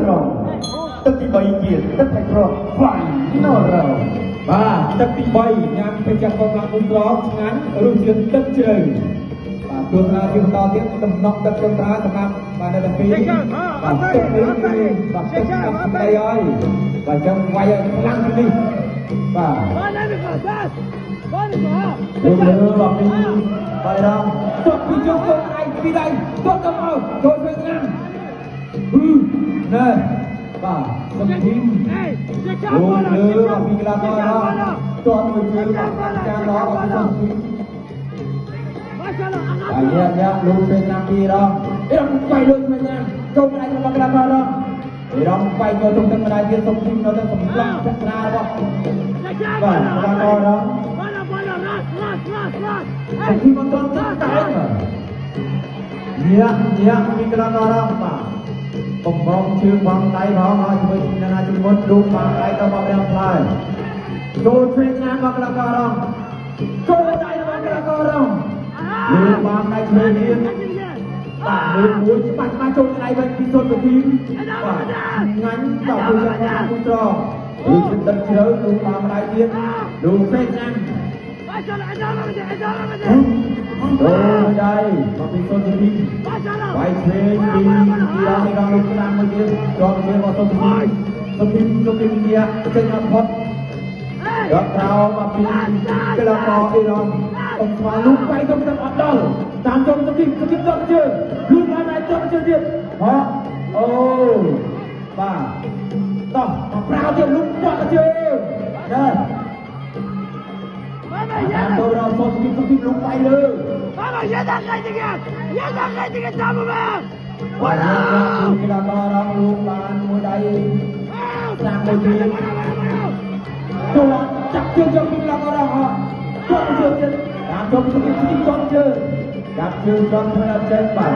rongទឹកទី3ជាទឹកថៃក្រហ្វាយណរ៉ូបាទទឹកទី3ញ៉ាំពេលចាស់កងឡានមួយត្រង់ឆ្ងាញ់រសជាតិទឹកជ្រៅបាទទស្សនាជាបន្តទៀតដំណក់ទឹកចុងត្រាសម្រាប់បាទនៅទាំងពីរបាទទឹកនេះបាទទឹកកាប់ស្ដីហើយបាទចឹងវាយឲ្យខ្លាំងជាងនេះបាទលើបាទពីបាយរំទុកពីជុំទៅដៃពីដៃទុកទៅមកចូលទៅឆ្នាំណែបាទសុខធីមលើពីក្លាករទាត់មួយជើងចារដល់ពីសុខធីមហើយយ៉ាលោកពេលឆ្នាំពីរងរំបាយលើមិនណាចូលដៃរបស់ក្លាកររំបាយចូលទៅទឹកម្ដាយទៀតសុខធីមនៅទៅសម្លាប់ចក្រារបស់បាទក្លាករសុខធីមមិនទាន់ចាក់តែយ៉ាពីក្លាករបាទបំរុងជើងបងដៃផងឲ្យធ្វើជាណាជំនុនរូបបងដៃទៅមកដល់ផ្លែចូលធ្វើណាមកក្លាករចូលដៃមកក្លាកររូបបងដៃធ្វើទៀតបាទលើកមួយច្បាស់ចូលដៃវិញពីសុទ្ធពីបាទងាញ់ដល់ទៅយ៉ាងមួយត្រង់ឬទឹកជ្រៅរូបបងដៃទៀតរូបពេកណាអូដៃមកពីសុទ្ធពីបាយឆ្វេងពីដល់នេះដល់លោកស្ដាំមួយទៀតជាប់ជាមកសុទ្ធពីនេះចេញអត់ផុតដល់ក្រោមមកពីក្លាករអ៊ីរ៉ុនông xóa lúc quay trong trận ập đầuតាមចូលទៅទីទៅជើងលូកបានអាចចូលជើងទៀតហ៎អូបាទតោះមកប្រាវទៀតលូកចូលទៅជើងដែរតាមទៅដល់ចូលទីលូកវាយលើបាទយ៉ាដាក់ឲ្យទៀតតាមមកបាទក្លាកររងលូកបានមួយដៃតាមមួយទីចូលចាប់ជើងយកពីក្លាកររងចូលជើងទៀតតាមចូលទៅទីចូលជើងចាប់ជើងដល់ធ្វើអត់ចេះបាទ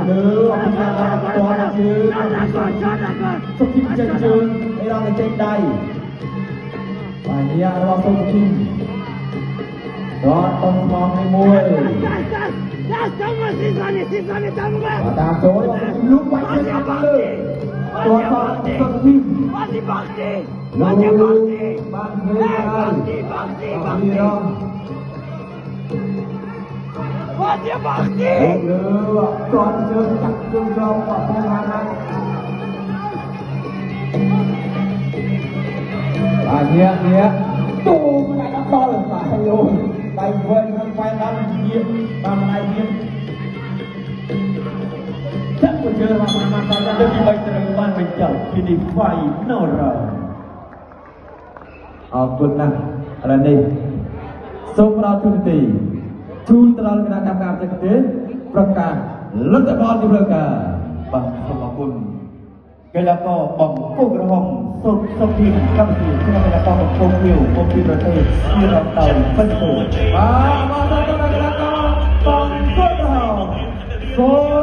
លើអភិបាលតតជើងសុខធីមចេញជើងឯរងចេញដៃបាទយ៉ារបស់សុខធីមដកតំងមួយតាមចូលលូកវាយជើងអត់លើตัวต่อสุดที่បានធ្វើហើយពីរងលើទាត់ជើងចាក់ជើងចូលអត់បានណាបាទនេះទូមិនអាចដល់បាទយោដៃវិញនឹងបែរដល់យាបានដៃទៀតចាក់ទៅជើងមកតាមលើពី3ត្រូវបានបញ្ចប់ពីនេះហ្វាយណរ៉ាអរគុណណាស់ឥឡូវនេះសូមដល់ទូទីជូនទៅដល់គណៈកម្មការបច្ចេកទេសប្រកាសលទ្ធផលទីប្រកាសបាទសូមអរគុណកីឡាករបំពុះក្រហមសុខធីមកម្ពុជាគណៈកីឡាករបំពុះញៀវមកពីប្រទេសជារំដៅពិនគូបាទមកដល់កីឡាករបំពុះក្រហម